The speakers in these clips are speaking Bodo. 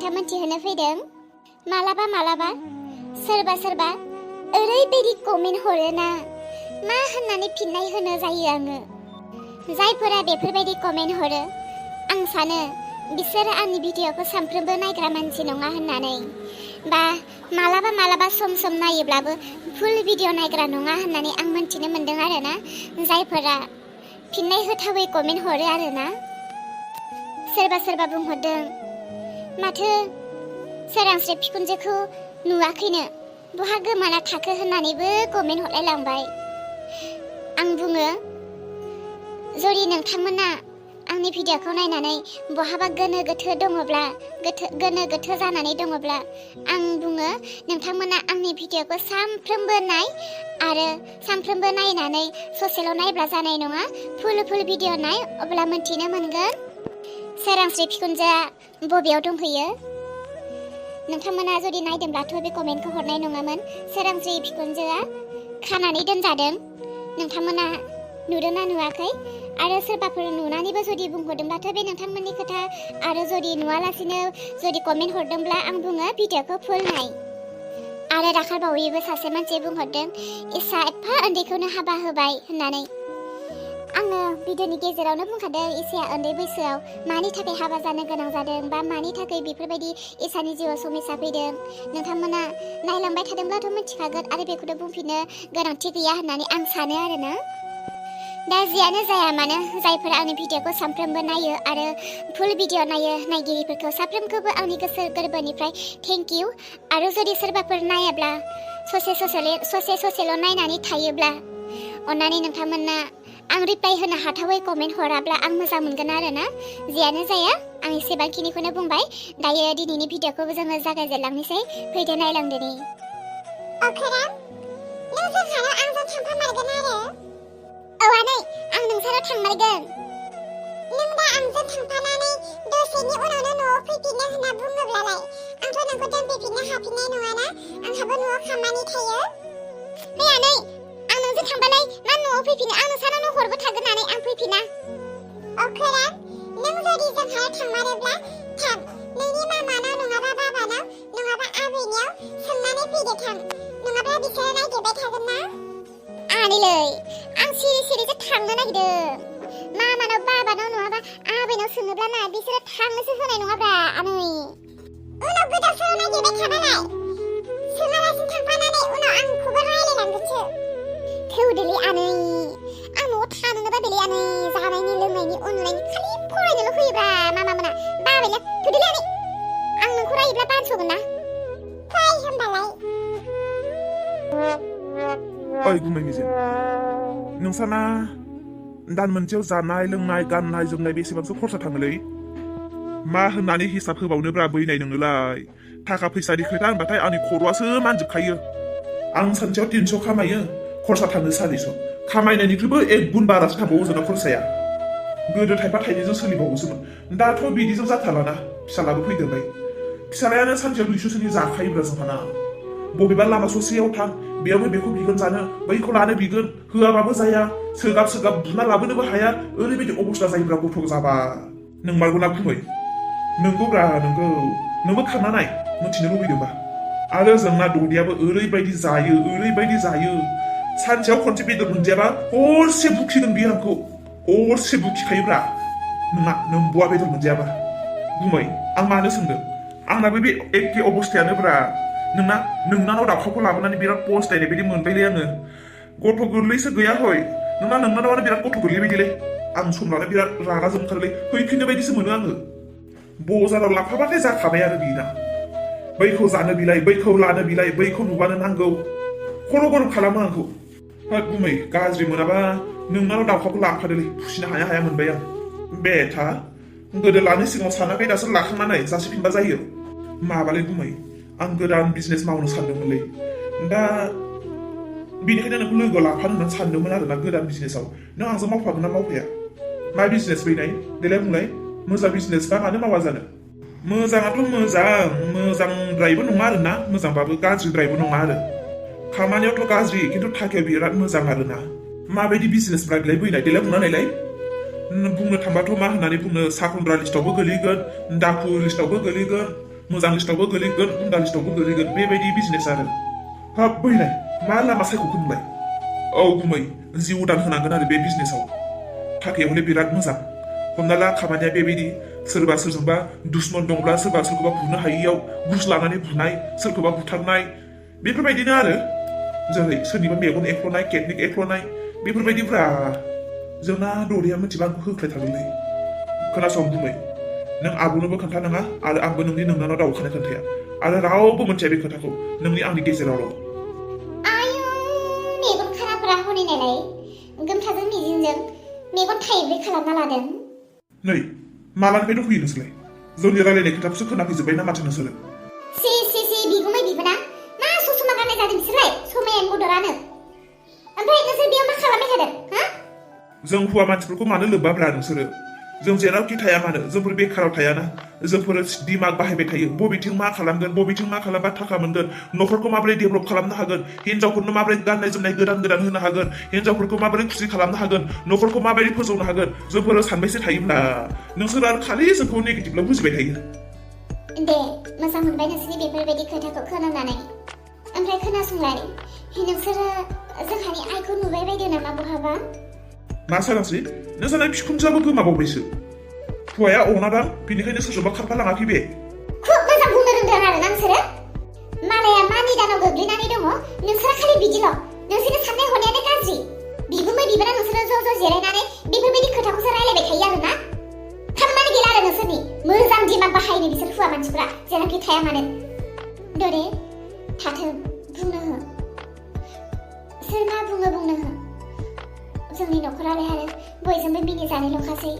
खोथा मोनथिहोनो फैदों। मालाबा सोरबा ओरैबायदि कमेन्ट हरोना मा होननानै फिननाय होनो जायो आङो। जायफोरा बेफोरबायदि कमेन्ट हरो आं सानो बिसोरो आंनि भिडिअखौ सानफ्रोमबो नायग्रा मानसि नङा होननानै, बा मालाबा सम नायोब्लाबो फुल भिडिअ नायग्रा नङा होननानै आं मोनथिनो मोनदों आरोना। जायफोरा फिननाय होथावै कमेन्ट हरो आरोना। सोरबा बुंहरदों माथो सोरांस्रि बिखुनजोखौ नुवाखैनो बहा गोमाना थाखो होननानैबो कमेन्ट हरलायलांबाय। आं बुङो जुदि नोंथांमोना आंनि भिडिअखौ नायनानै बहाबा गोनो गोथो जानानै दङब्ला आं बुङो नोंथांमोना आंनि भिडिअखौ सानफ्रोमबो नाय आरो सानफ्रोमबो नायनानै ससेल' नायब्ला जानाय नङा, फुल भिडिअ नाय, अब्ला मोनथिनो मोनगोन सोरांस्रि बिखुनजोआ बबेयाव दंहैयो। नोंथांमोना जुदि नायदोंब्लाथ' बे कमेन्टखौ हरनाय नङामोन। सोरांस्रि बिखुनजोआ खानानै दोनजादों, नोंथांमोना नुदोंना नुवाखै? आरो सोरबाफोर नुनानैबो जुदि बुंहरदोंब्लाथ' बे नोंथांमोननि खोथा, आरो जुदि नुवालासिनो जुदि कमेन्ट हरदोंब्ला आं बुङो भिडिअखौ फुल नाय। आरो दाखालिबावैबो सासे मानसि बुंहरदों इसा एफा उन्दैखौनो हाबा होबाय होननानै। आङो भिडिअनि गेजेरावनो बुंखादों इसाया उन्दै बैसोआव मानि थाखाय हाबा जानो गोनां जादों बा मानि थाखाय बेफोरबायदि इसानि जिउआव समस्या फैदों। नोंथांमोना नायलांबाय थादोंब्लाथ' मिथिखागोन आरो बेखौथ' बुंफिननो गोनांथि गैया होननानै आं सानो आरोना। दा जियानो जाया मानो जायफोरा आंनि भिडिअखौ सानफ्रोमबो नायो आरो फुल भिडिअ नायो, नायगिरिफोरखौ साफ्रोमखौबो आंनि गोसो गोरबोनिफ्राय थेंक इउ। आरो जुदि सोरबाफोर नायाब्ला ससेल' नायनानै थायोब्ला अन्नानै नोंथांमोना आं रिप्लाइ होनो हाथावै कमेन्ट हराब्ला आं मोजां मोनगोन आरोना। जियानो जाया आं एसेबांखिनिखौनो बुंबाय। दायो दिनैनि भिडिअखौबो जोङो जागायजेनलांनोसै, फैदो नायलांदोनि। औ आनै, आं नोंसानाव थांमारगोन। नों दा आंजों थांफानानै दसेनि उनावनो न'आव फैफिननो होनना बुङोब्लालाय आंथ' नोंखौ दोनफैफिननो हाफिननाय नङाना, आंहाबो न'आव खामानि थायो। हे आनै, आं नोंजों थांबालाय मा न'आव फैफिनो? आं नोंसानावनो हरबो थागोन नानै आं फैफिना। अखोरां, नों जुदि जोंहा थांमारोब्ला थां, नोंनि मामानाव नङाबा बाबानाव नङाबा आबैनियाव सोंनानै फैदो थां, नङाबा बिसोरो नायगिरबाय थागोन ना। आनैलै, आं सिरिसो थांनो नागिरदों। मामानाव बाबानाव नङाबा आबैनाव सोङोब्ला ना बिसोरो थांनोसो होनाय नङाब्रा आनै। उनाव गोदावसोराव नागिरबाय थाबालाय सोङालासिनो थांफानानै उनाव आंखौबो रायलायलांगोनसो। थौदोलै आनै, आं न'आव थानोनो बाबायलै आनै, जानायनि लोंनायनि उन्दुनायनि खालि फरायनोल' फैयोब्रा मामामोना, बाबायलै। थौदोलै आनै, आं नोंखौ रायोब्ला बानस'गोन ना। फै होमबालाय। ओइ गुमै मिजिं, नोंसाना दान मोनसेयाव जानाय लोंनाय गाननाय जोमनाय बेसेबांसो खरसा थाङोलै? मा होननानै हिसाब होबावनोब्रा बैनाय नोंनोलाय। थाखा फैसानि खोथा होनबाथाय आंनि खर'आसो मानजोबखायो। आं सानसेयाव 300 खामायो, खरसा थाङो 400। खामायनायनिख्रुइबो 1 गुन बारासो थांबावो जोंना खरसाया। गोदो थाइफा थाइनैजों सोलिबावोसोमोन, दाथ' बिदिजों जाथारलाना। फिसालाबो फैदेरबाय, फिसालायानो सानसेयाव 200सोनि जाखायोब्रा जोंहाना। बबेबा लामा ससेयाव थां, बेयावनो बेखौ बिगोन जानो, बैखौ लानो बिगोन, होआबाबो जाया, सोगाब बुना लाबोनोबो हाया, ओरैबायदि अबस्था जायोब्रा गथ' जाबा। नोंमारगौना गुमै? नोंगौब्रा नोंगौ, नोंबो खांना नाय मिथिनो लुबैदोंबा। आरो जोंना ददियाबो ओरैबायदि जायो, सानसेयाव खनसे बेदर मोनजायाबा हरसे बुखिगोन बियो आंखौ, हरसे बुखिखायोब्रा। नोंबुआ बेदर मोनजायाबा। गुमै, आं मानो सोंदों? आंनाबो बे एखे अबस्थायानोब्रा। नोंनानाव दाउखाखौ लाबोनानै बिराद पस्तायनाय बायदि मोनबायलै आङो। गथ' गोरलैसो गैया हय, नोंनानावानो बिराद गथ' गोरलै बायदिलै। आं सम लाना बिराद रागा जोंथारोलै, फैफिननो बायदिसो मोनो आङो। बजाराव लाफाबाथाय जाखाबाय आरो बिना। बैखौ जानो बिलाइ, बैखौ लानो बिलाइ, बैखौ नुबानो नांगौ, खर' गरम खालामो आंखौ। गुमै, गाज्रि मोनाबा नोंनानाव दाउखाखौ लांफादोलै, फुसिनो हाया मोनबाय आं। बेथा, गोदो लानो सिगाङाव सानाखै, दासो लाखांनानै जासिफिनबा जायो। माबालै गुमै, आं गोदान बिजनेस मावनो सानदोंमोनलै। दा बेनिखायनो नोंखौ लोगोआव लाफानो होननानै सानदोंमोन आरोना गोदान बिजनेसाव। नों आंजों मावफागोन ना मावफाया? मा बिजनेस बैनाय? देलाय बुंलाय। मोजां बिजनेस बा मानो मावा जानो? मोजाङाथ' मोजांद्रायबो नङा आरोना, मोजांबाबो गाज्रिद्रायबो नङा आरो। खामानियावथ' गाज्रि, खिन्थु थाखाया बिराद मोजां आरोना। माबायदि बिजनेस ब्रायलाय बैनाय? देलाय बुंना नायलाय। बुंनो थांबाथ' मा होननानै बुंनो, साखुन्द्रा लिस्टावबो गोलैगोन, दाखु लिस्टावबो गोलैगोन, मोजां लिस्टावबो गोलैगोन गुन्दा लिस्टावबो गोलैगोन बेबायदि बिजनेस आरो हाब बैलाय मा लामा सायख'खो नोंलाय औ गुमै जिउ दान होनांगोन आरो बे बिजनेसाव थाखाया हले बिराद मोजां हमना ला खामानिया बेबायदि सोरबा सोरजोंबा दुश्मन दंब्ला सोरबा सोरखौबा बुनो हायियाव घुस लानानै बुनाय सोरखौबा बुथारनाय बेफोरबायदिनो आरो जेरै सोरनिबा मेगन एख्ल'नाय टेकनिक एख्ल'नाय बेफोरबायदिफ्रा जोंना दरिया मिथिबा आंखौ होख्लायथारगोनलै खोनासं गुमै नों आब'नोबो खोन्थानाङा आरो आंबो नोंनि नोंनानाव दावखानो खोन्थाया आरो रावबो मोनथिया बे खोथाखौ नोंनि आंनि गेजेरावल' आयु मेगन खानाफोरा हनेनायलाय गोमथाजों मिजिंजों मेगन थाइब्रै खालामना लादों नै मालानिफ्रायथ' फैयो नोंसोरलाय जोंनि रायलायनाय खोथाखौसो खोनाफैजोब्बाय ना माथो नोंसोरो सि बिगुमै बिबोना मा ससमा गाननाय जादों बिसोरलाय समायानो बदरानो ओमफ्राय नोंसोर बेयाव मा खालामबाय थादों हा जों हौवा मानसिफोरखौ मानो लोब्बाब्रा नोंसोरो जों जेरावखि थाया मानो जोंफोर बेखाराव थायाना जोंफोर दिमाग बाहायबाय थायो बबेथिं मा खालामगोन बबेथिं मा खालामबा थाखा मोनगोन न'खरखौ माबोरै डेभेलप खालामनो हागोन हिन्जावफोरनो माबोरै गाननाय जोमनाय गोदान होनो हागोन हिन्जावफोरखौ माबोरै खुसि खालामनो हागोन न'खरखौ माबोरै फोजौनो हागोन जोंफोर सानबैसे थायोब्ला नोंसोर आरो खालि जोंखौ नेगेटिभल' बुजिबाय थायो दे मोजां मोनबाय नोंसोरनि बेफोरबायदि खोथाखौ खोनानानै ओमफ्राय खोनासंलाय नोंसोरो जोंहानि आइखौ नुबाय बायदों नामा बहाबा मा सानासै नोंसाना बिखुनजोआबो गोमाबावबायसो हौवाया अनादां बेनिखायनो सोरजोंबा खारफालाङाखै बे खुब मोजां बुंनो रोंदों आरो नोंसोरो मालाया मा निदानाव गोग्लैनानै दङ नोंसोरा खालि बिदिल' नोंसोरनि साननाय हनायानो गाज्रि बिगुमै बिबारा नोंसोरो ज' जिरायनानै बेफोरबायदि खोथाखौसो रायलायबाय थायो आरोना खामानि गैला आरो नोंसोरनि मोजां दिमाग बाहायनो बिसोर हौवा मानसिफ्रा जेरावखि थाया मानो दरे थाथों बुंनो हो सोर मा बुंनो हो जोंनि न'खरालाय आरो बयजोंबो मिनिजानायल'खासै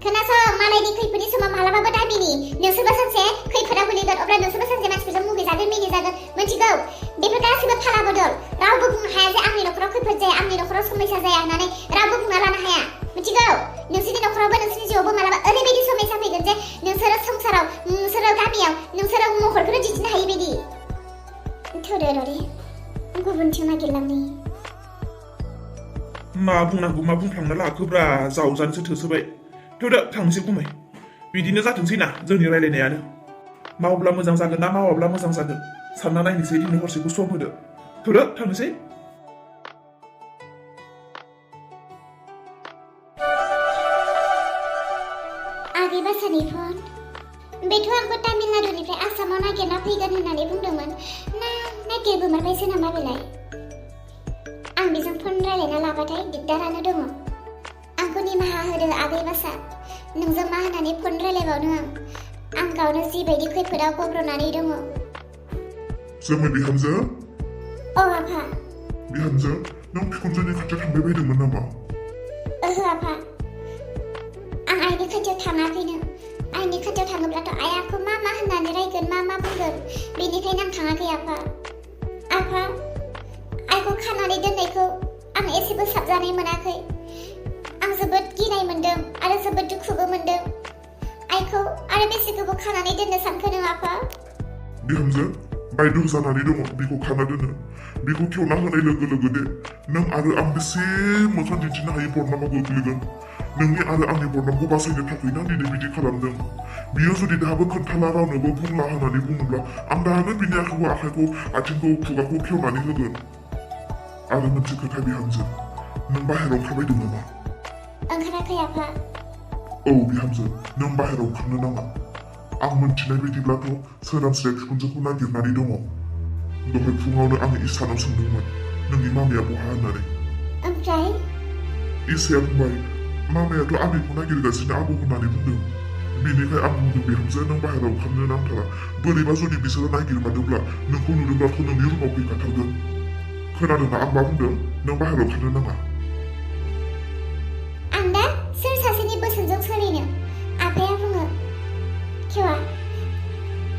खोनासं मालायनि खैफोदनि समाव मालाबाबो दाबिनि नोंसोरबो सानसे खैफोदाव गोलैगोन अब्ला नोंसोरबो सानसे मानसिफोरजों मुगैजागोन मिनिजागोन मिथिगौ बेफोर गासैबो फाला बदल रावबो बुंनो हाया जे आंनि न'खराव खैफोद जाया आंनि न'खराव समस्या जाया होननानै रावबो बुंना लानो हाया मिथिगौ नोंसोरनि न'खरावबो नोंसोरनि जिउआवबो मालाबा ओरैबायदि समस्या फैगोन जे नोंसोरो संसाराव नोंसोरो गामियाव नोंसोरो महरखौनो दिन्थिनो हायि बायदि थौदो दरे गुबुनथिं नागिरलांनि मा बुंनांगौ मा बुंफ्लांना लाखोब्रा जावजानोसो थोसोबाय थौदो थांनोसै गुमै बिदिनो जाथोंसै ना जोंनि रायलायनायानो मावब्ला मोजां जागोन ना मावाब्ला मोजां जागोन सानना नायनोसै दिनै हरसेखौ सम होदो थौदो थांनोसै आगै बासानि फन बेथ' आंखौ तामिलनाडुनिफ्राय आसामाव नागिरना फैगोन होननानै बुंदोंमोन ना नागिरबोमारबायसो नामा बेलाय आं बेजों फन रायलायना लाबाथाय दिगदारानो दङ आंखौ निमाहा होदो आगै बासा नोंजों मा होननानै फन रायलायबावनो आं गावनो जिबायदि खैफोदाव गब्रनानै दङ जोमै बिहामजो औ आफा बिहामजो नों बिखुनजोनि खाथियाव थांबाय बायदोंमोन नामा ओहो आफा आं आइनि खाथियाव थाङाखैनो आइनि खाथियाव थाङोब्लाथ' आइया आंखौ मा होननानै रायगोन मा बुंगोन बेनिखायनो आं थाङाखै आफा आइखौ खानानै दोननायखौ आं एसेबो साबजानाय मोनाखै आं जोबोद गिनाय मोनदों आरो जोबोद दुखुबो मोनदों आइखौ आरो बेसे गोबाव खानानै दोननो सानखो नों आफा बिहामजो बायद' जानानै दङ बेखौ खाना दोनो बेखौ खेवना होनाय लोगो लोगो दे नों आरो आं बेसे मोखां दिन्थिनो हायै बरनामाव गोग्लैगोन नोंनि आरो आंनि बरनामखौ बासायनो थाखायनो आं दिनै बिदि खालामदों बियो जुदि दाहाबो खोन्थाला रावनोबो बुंला होननानै बुङोब्ला आं दाहानो बिनि आखाइखौ आथिंखौ खुगाखौ खेवनानै होगोन आरो मोनसे खोथा बिहामजो नों बाहेरायाव ओंखारबायदों नामा ओंखाराखै आफा औ बिहामजो नों बाहेरायाव ओंखारनो नाङा आं मोनथिनाय बायदिब्लाथ' सोरांस्राया बिखुनजोखौ नागिरनानै दङ दहाय फुङावनो आङो इसानाव सोंदोंमोन नोंनि मामाया बहा होननानै ओमफ्राय इसाया बुंबाय मामायाथ' आंनिखौ नागिरगासिनो आबौ होननानै बुंदों बेनिखाय आं बुंदों बिहामजो नों बाहेरायाव ओंखारनो नांथारा बोरैबा जुदि बिसोरो नागिरमारोब्ला नोंखौ नुदोंब्लाथ' नोंनि रुमाव फैखाथारगोन खोनादोंना आं मा बुंदों नों बाहेरायाव ओंखारनो नाङा आं दा सोर सासेनि बोसोनजों सोलिनो आफाया बुङो खेवा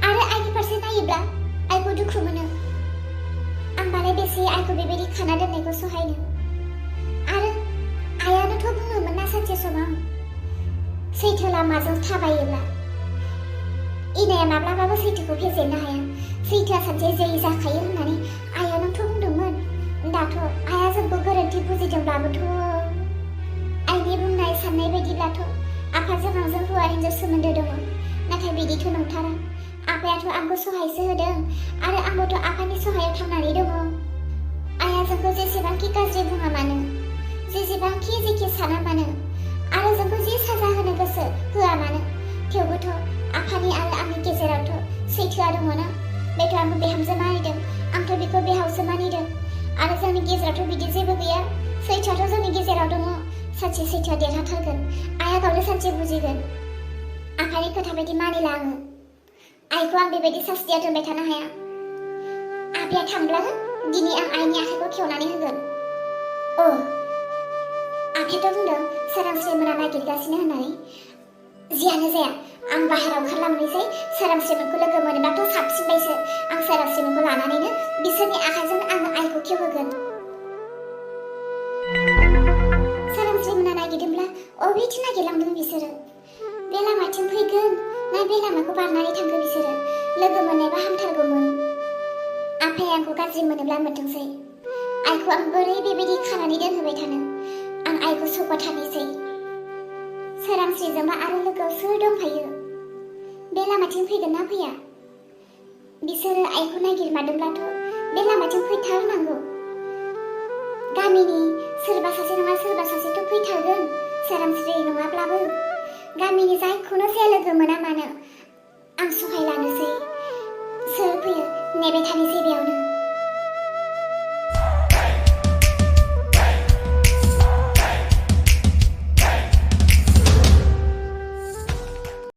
आरो आइनि फारसे नायोब्ला आइखौ दुखु मोनो आंबालाय बेसे आइखौ बेबायदि खाना दोननायखौ सहायनो आरो आइयानोथ' बुङोमोन ना सानसे समाव सैथो लामाजों थाबायोब्ला इनाया माब्लाबाबो सैथोखौ फेजेननो हाया सैथोआ सानसे जै जाखायो होननानै आइयानोथ' बुंदोंमोन दाथ' आइया जोंखौ गोरोन्थि बुजिदोंब्लाबोथ' आइनि बुंनाय साननाय बायदिब्लाथ' आफाजों आंजों हौवा हिन्जाव सोमोन्दो दङ नाथाय बिदिथ' नंथारा आफायाथ' आंखौ सहायसो होदों आरो आंबोथ' आफानि सहायाव थांनानै दङ। आइया जोंखौ जेसेबांखि गाज्रि बुङा मानो, जेसेबांखि जेखि साना मानो आरो जोंखौ जि साजा होनो गोसो होआ मानो, थेवबोथ' आफानि आरो आंनि गेजेरावथ' सैथोआ दङना। बेथ' आंखौ बिहामजो मानिदों, आंथ' बेखौ बिहावसो मानिदों आरो जोंनि गेजेरावथ' बिदि जेबो गैया। सैथोआथ' जोंनि गेजेराव दङ। सानसे सैथोआ देरहाथारगोन। आइया गावनो सानसे बुजिगोन। आफानि खोथा बायदि मानिला आङो। आइखौ आं बेबायदि सास्तिया दोनबाय थानो हाया। आफाया थांब्लानो दिनै आं आइनि आखाइखौ खेवनानै होगोन। आफायाथ' बुंदों सोरांस्रि मोना नागिरगासिनो होननानै। जियानो जाया, आं बाहेरायाव ओंखारलांनोसै। सोरांस्रिमोनखौ लोगो मोनोबाथ' साबसिनबायसो। आं सोरांस्रिमोनखौ लानानैनो बिसोरनि आखाइजों आङो आइखौ खेवहोगोन। सोरांस्रिमोना नागिरदोंब्ला अबेथिं नागिरलांदों बिसोरो? बे लामाथिं फैगोन ना बे लामाखौ बारनानै थांगोन बिसोरो? लोगो मोननायबा हामथारगौमोन। आफाया आंखौ गाज्रि मोनोब्ला मोनथोंसै। आइखौ आं बोरै बेबायदि खानानै दोनहोबाय थानो? आं आइखौ सौगाथारनोसै। सोरांस्रिजोंबा आरो लोगोआव सोर दंफायो? बे लामाथिं फैगोन ना फैया? बिसोरो आइखौ नागिरमादोंब्लाथ' बे लामाथिं फैथारनांगौ। गामिनि सोरबा सासे नङा सोरबा सासेथ' फैथारगोन। सोरांस्रि नङाब्लाबो गामिनि जायखौनो जाया लोगो मोना मानो